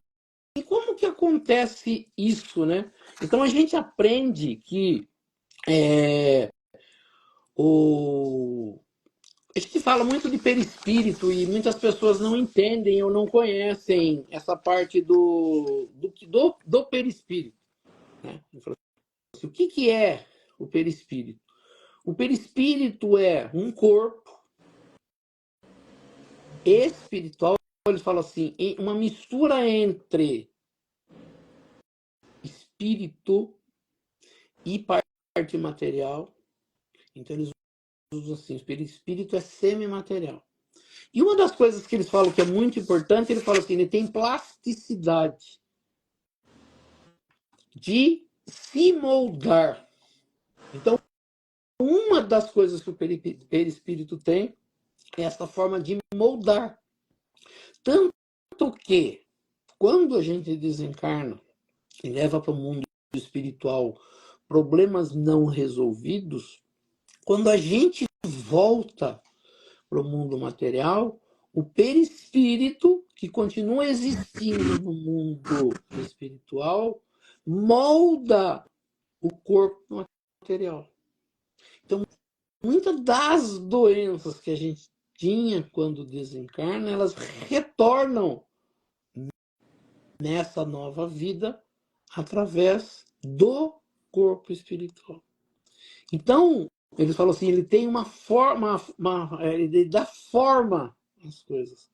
e como que acontece isso, né? Então a gente aprende que o a gente fala muito de perispírito e muitas pessoas não entendem ou não conhecem essa parte do perispírito. Né? O que é o perispírito? O perispírito é um corpo espiritual, eles falam assim, uma mistura entre espírito e parte material. Então eles usam assim, o perispírito é semimaterial. E uma das coisas que eles falam que é muito importante, ele fala assim, ele tem plasticidade de se moldar. Então, uma das coisas que o perispírito tem é essa forma de moldar. Tanto que, quando a gente desencarna e leva para o mundo espiritual problemas não resolvidos, quando a gente volta para o mundo material, o perispírito, que continua existindo no mundo espiritual, molda o corpo material. Então, muitas das doenças que a gente tinha quando desencarna, elas retornam nessa nova vida através do corpo espiritual. Então, eles falam assim, ele tem uma forma, ele dá forma às coisas.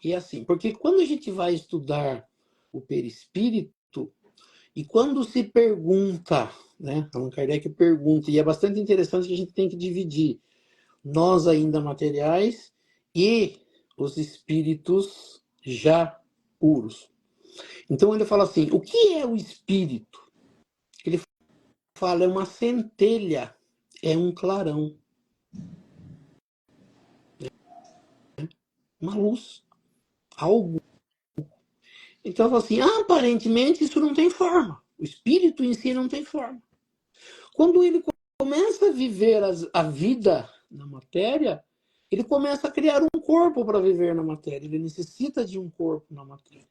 E é assim, porque quando a gente vai estudar o perispírito, e quando se pergunta, né, Allan Kardec pergunta, e é bastante interessante que a gente tem que dividir nós ainda materiais e os espíritos já puros. Então ele fala assim, o que é o espírito? Ele fala, é uma centelha, é um clarão, uma luz, algo. Então fala assim, aparentemente isso não tem forma. O espírito em si não tem forma. Quando ele começa a viver a vida na matéria, ele começa a criar um corpo para viver na matéria. Ele necessita de um corpo na matéria.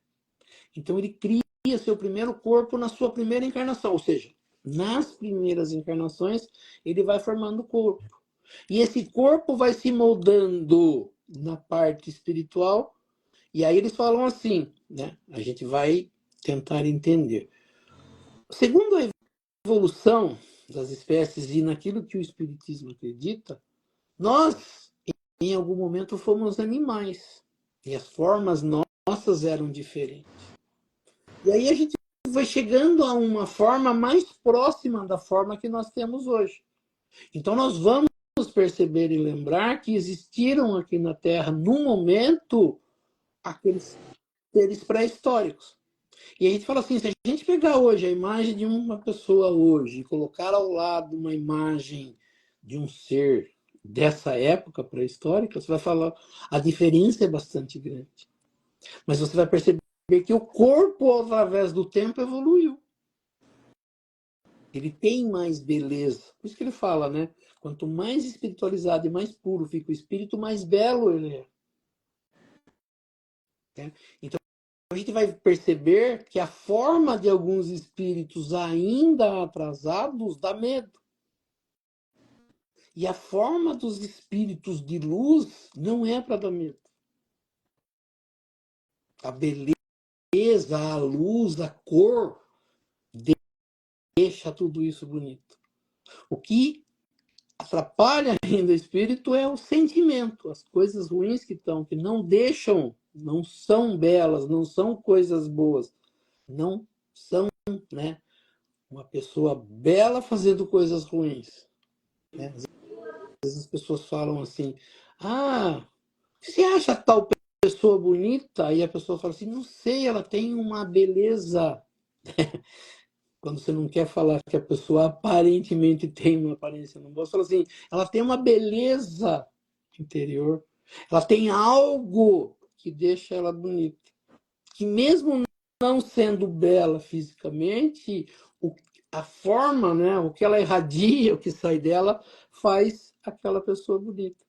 Então ele cria seu primeiro corpo na sua primeira encarnação, ou seja, nas primeiras encarnações ele vai formando o corpo. E esse corpo vai se moldando na parte espiritual. E aí eles falam assim, né? A gente vai tentar entender. Segundo a evolução das espécies e naquilo que o espiritismo acredita, nós em algum momento fomos animais e as formas nossas eram diferentes. E aí a gente vai chegando a uma forma mais próxima da forma que nós temos hoje. Então nós vamos perceber e lembrar que existiram aqui na Terra, no momento, aqueles seres pré-históricos. E a gente fala assim, se a gente pegar hoje a imagem de uma pessoa hoje e colocar ao lado uma imagem de um ser dessa época pré-histórica, você vai falar, a diferença é bastante grande. Mas você vai perceber que o corpo, através do tempo, evoluiu. Ele tem mais beleza. Por isso que ele fala, né? Quanto mais espiritualizado e mais puro fica o espírito, mais belo ele é. Então, a gente vai perceber que a forma de alguns espíritos ainda atrasados dá medo. E a forma dos espíritos de luz não é para dar medo. A beleza, a luz, a cor deixa tudo isso bonito. O que atrapalha ainda o espírito é o sentimento, as coisas ruins que estão, que não deixam, não são belas, não são coisas boas, não são, né? Uma pessoa bela fazendo coisas ruins, né? Às vezes as pessoas falam assim, ah, você acha tal pessoa bonita? Aí a pessoa fala assim, não sei, ela tem uma beleza. Quando você não quer falar que a pessoa aparentemente tem uma aparência não boa, você fala assim, ela tem uma beleza interior, ela tem algo que deixa ela bonita. Que mesmo não sendo bela fisicamente, a forma, né, o que ela irradia, o que sai dela, faz aquela pessoa bonita.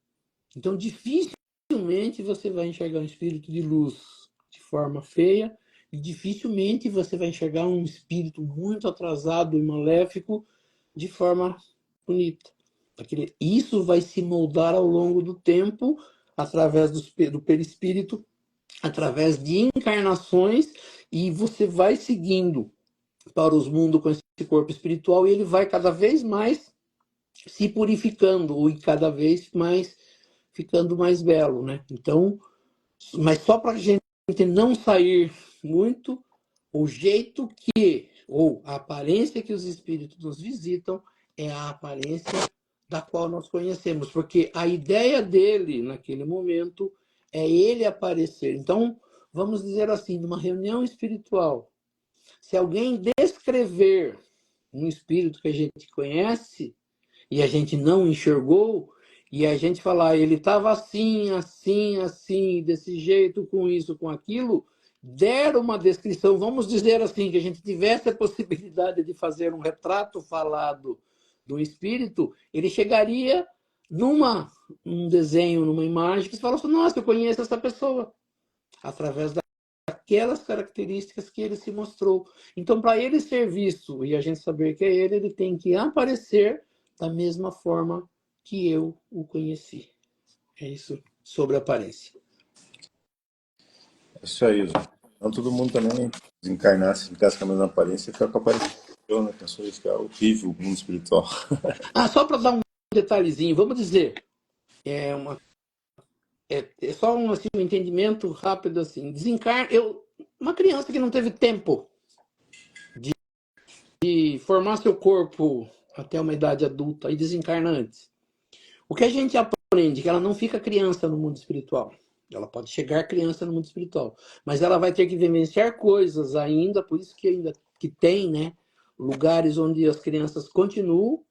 Então, dificilmente você vai enxergar um espírito de luz de forma feia, e dificilmente você vai enxergar um espírito muito atrasado e maléfico de forma bonita. Isso vai se moldar ao longo do tempo, através do perispírito, através de encarnações, e você vai seguindo para os mundos com esse corpo espiritual, e ele vai cada vez mais se purificando e cada vez mais ficando mais belo, né? Então, mas só para a gente não sair muito, o jeito que, ou a aparência que os espíritos nos visitam é a aparência da qual nós conhecemos, porque a ideia dele naquele momento é ele aparecer. Então, vamos dizer assim, numa reunião espiritual, se alguém descrever um espírito que a gente conhece, e a gente não enxergou, e a gente falar, ele estava assim, assim, assim, desse jeito, com isso, com aquilo, der uma descrição, vamos dizer assim, que a gente tivesse a possibilidade de fazer um retrato falado do espírito, ele chegaria num desenho, numa imagem, que você fala assim, nossa, eu conheço essa pessoa, através daquelas características que ele se mostrou. Então, para ele ser visto e a gente saber que é ele tem que aparecer da mesma forma que eu o conheci. É isso sobre a aparência. É isso aí, Zé. Então todo mundo também desencarnar, se ficasse com a mesma aparência, ficar com a aparência, né? Pensou isso que é horrível o mundo espiritual. Ah, só para dar um detalhezinho, vamos dizer, é só assim, um entendimento rápido assim. Uma criança que não teve tempo de formar seu corpo até uma idade adulta e desencarna antes. O que a gente aprende é que ela não fica criança no mundo espiritual. Ela pode chegar criança no mundo espiritual, mas ela vai ter que vivenciar coisas ainda, por isso que ainda que tem, né, lugares onde as crianças continuam,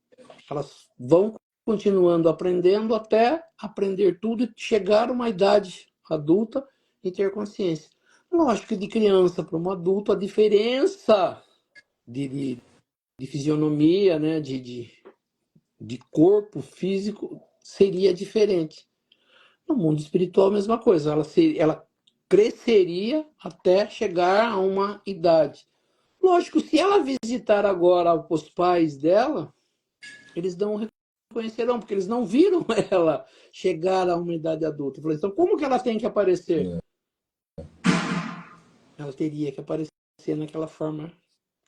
elas vão continuando aprendendo até aprender tudo e chegar a uma idade adulta e ter consciência. Lógico que de criança para um adulto a diferença de fisionomia, né, de corpo físico seria diferente. No mundo espiritual, a mesma coisa. Ela cresceria até chegar a uma idade. Lógico, se ela visitar agora os pais dela, eles não reconhecerão, porque eles não viram ela chegar a uma idade adulta. Então, como que ela tem que aparecer? Ela teria que aparecer naquela forma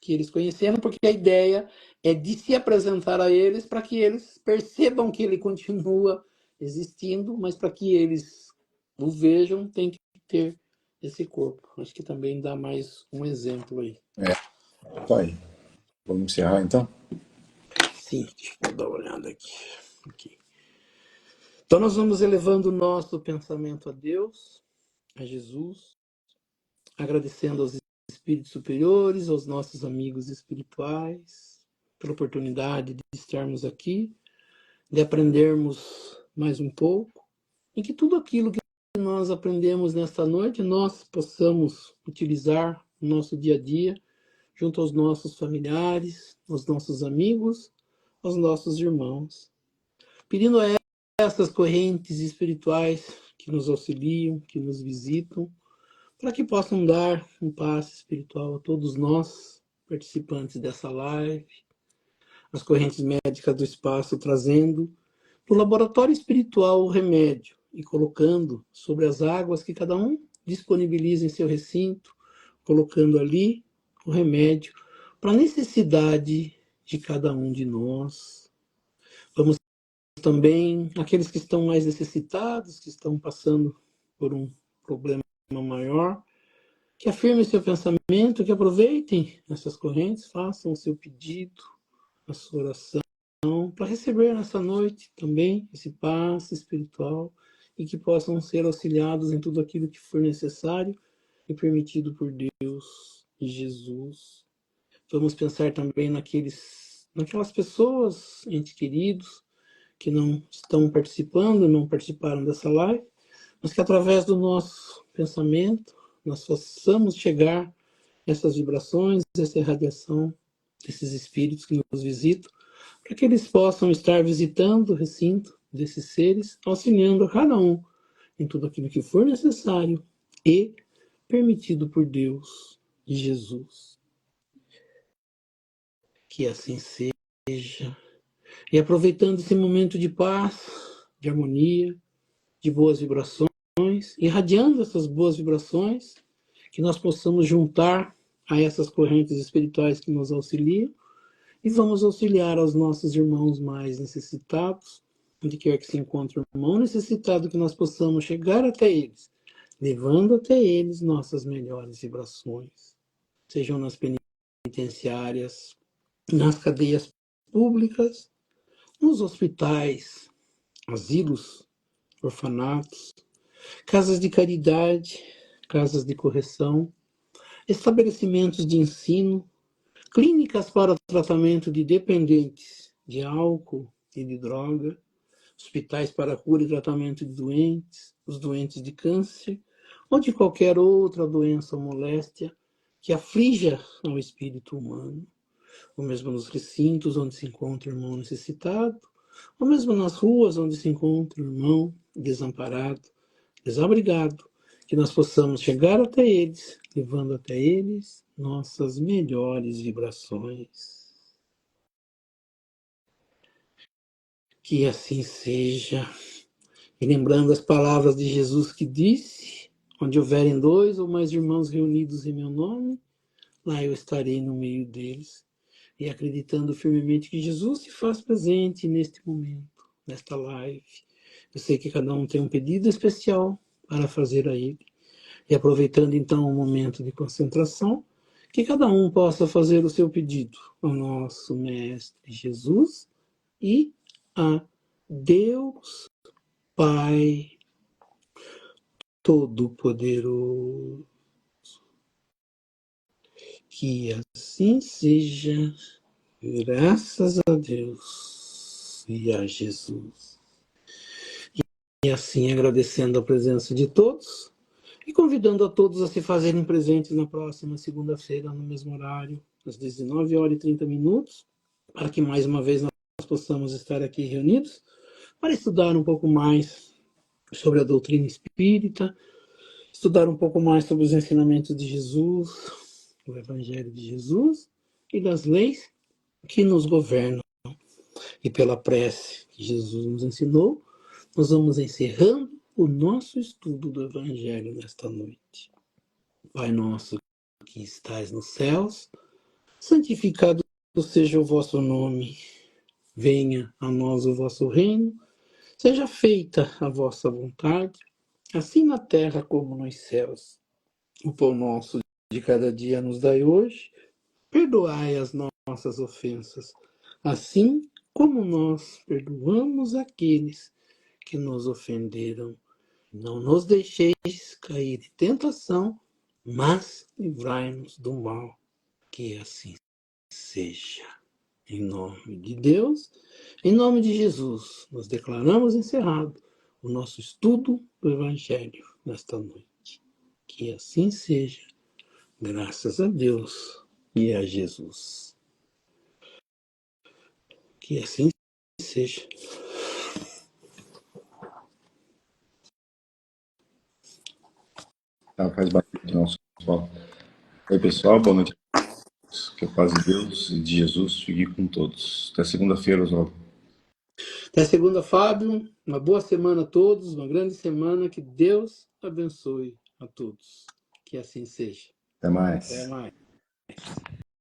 que eles conheceram, porque a ideia é de se apresentar a eles para que eles percebam que ele continua existindo, mas para que eles o vejam, tem que ter esse corpo. Acho que também dá mais um exemplo aí. Tá aí. Vamos encerrar então? Sim, deixa eu dar uma olhada aqui. Então nós vamos elevando o nosso pensamento a Deus, a Jesus, agradecendo aos espíritos superiores, aos nossos amigos espirituais, pela oportunidade de estarmos aqui, de aprendermos mais um pouco, e que tudo aquilo que nós aprendemos nesta noite, nós possamos utilizar no nosso dia a dia, junto aos nossos familiares, aos nossos amigos, aos nossos irmãos. Pedindo a essas correntes espirituais que nos auxiliam, que nos visitam, para que possam dar um passe espiritual a todos nós, participantes dessa live, as correntes médicas do espaço trazendo do laboratório espiritual o remédio e colocando sobre as águas que cada um disponibiliza em seu recinto, colocando ali o remédio para a necessidade de cada um de nós. Vamos também, aqueles que estão mais necessitados, que estão passando por um problema maior, que afirmem seu pensamento, que aproveitem essas correntes, façam o seu pedido, a sua oração, para receber nessa noite também esse passe espiritual e que possam ser auxiliados em tudo aquilo que for necessário e permitido por Deus e Jesus. Vamos pensar também naquelas pessoas, entes queridos, que não estão participando, não participaram dessa live, mas que através do nosso pensamento nós possamos chegar a essas vibrações, essa irradiação desses espíritos que nos visitam, para que eles possam estar visitando o recinto desses seres, auxiliando a cada um em tudo aquilo que for necessário e permitido por Deus e Jesus. Que assim seja. E aproveitando esse momento de paz, de harmonia, de boas vibrações, irradiando essas boas vibrações, que nós possamos juntar a essas correntes espirituais que nos auxiliam e vamos auxiliar aos nossos irmãos mais necessitados, onde quer que se encontre um irmão necessitado, que nós possamos chegar até eles, levando até eles nossas melhores vibrações, sejam nas penitenciárias, nas cadeias públicas, nos hospitais, asilos, orfanatos, casas de caridade, casas de correção, estabelecimentos de ensino, clínicas para o tratamento de dependentes de álcool e de droga, hospitais para a cura e tratamento de doentes, os doentes de câncer ou de qualquer outra doença ou moléstia que aflija ao espírito humano, ou mesmo nos recintos onde se encontra o irmão necessitado, ou mesmo nas ruas onde se encontra o irmão desamparado, desabrigado, que nós possamos chegar até eles, levando até eles nossas melhores vibrações. Que assim seja. E lembrando as palavras de Jesus que disse, onde houverem 2 ou mais irmãos reunidos em meu nome, lá eu estarei no meio deles. E acreditando firmemente que Jesus se faz presente neste momento, nesta live. Eu sei que cada um tem um pedido especial para fazer a ele. E aproveitando então o momento de concentração, que cada um possa fazer o seu pedido ao nosso Mestre Jesus e a Deus Pai Todo-Poderoso. Que assim seja, graças a Deus e a Jesus. E assim agradecendo a presença de todos, e convidando a todos a se fazerem presentes na próxima segunda-feira, no mesmo horário, às 19h30, para que mais uma vez nós possamos estar aqui reunidos para estudar um pouco mais sobre a doutrina espírita, estudar um pouco mais sobre os ensinamentos de Jesus, o Evangelho de Jesus e das leis que nos governam. E pela prece que Jesus nos ensinou, nós vamos encerrando o nosso estudo do Evangelho nesta noite. Pai nosso que estais nos céus, santificado seja o vosso nome. Venha a nós o vosso reino. Seja feita a vossa vontade, assim na terra como nos céus. O pão nosso de cada dia nos dai hoje. Perdoai as nossas ofensas, assim como nós perdoamos aqueles que nos ofenderam. Não nos deixeis cair em tentação, mas livrai-nos do mal. Que assim seja. Em nome de Deus, em nome de Jesus, nós declaramos encerrado o nosso estudo do Evangelho nesta noite. Que assim seja, graças a Deus e a Jesus. Que assim seja. Faz bastante nosso pessoal. Oi, pessoal, boa noite. Que a paz de Deus e de Jesus fique com todos. Até segunda-feira, Oswaldo. Até segunda, Fábio. Uma boa semana a todos, uma grande semana. Que Deus abençoe a todos. Que assim seja. Até mais. Até mais.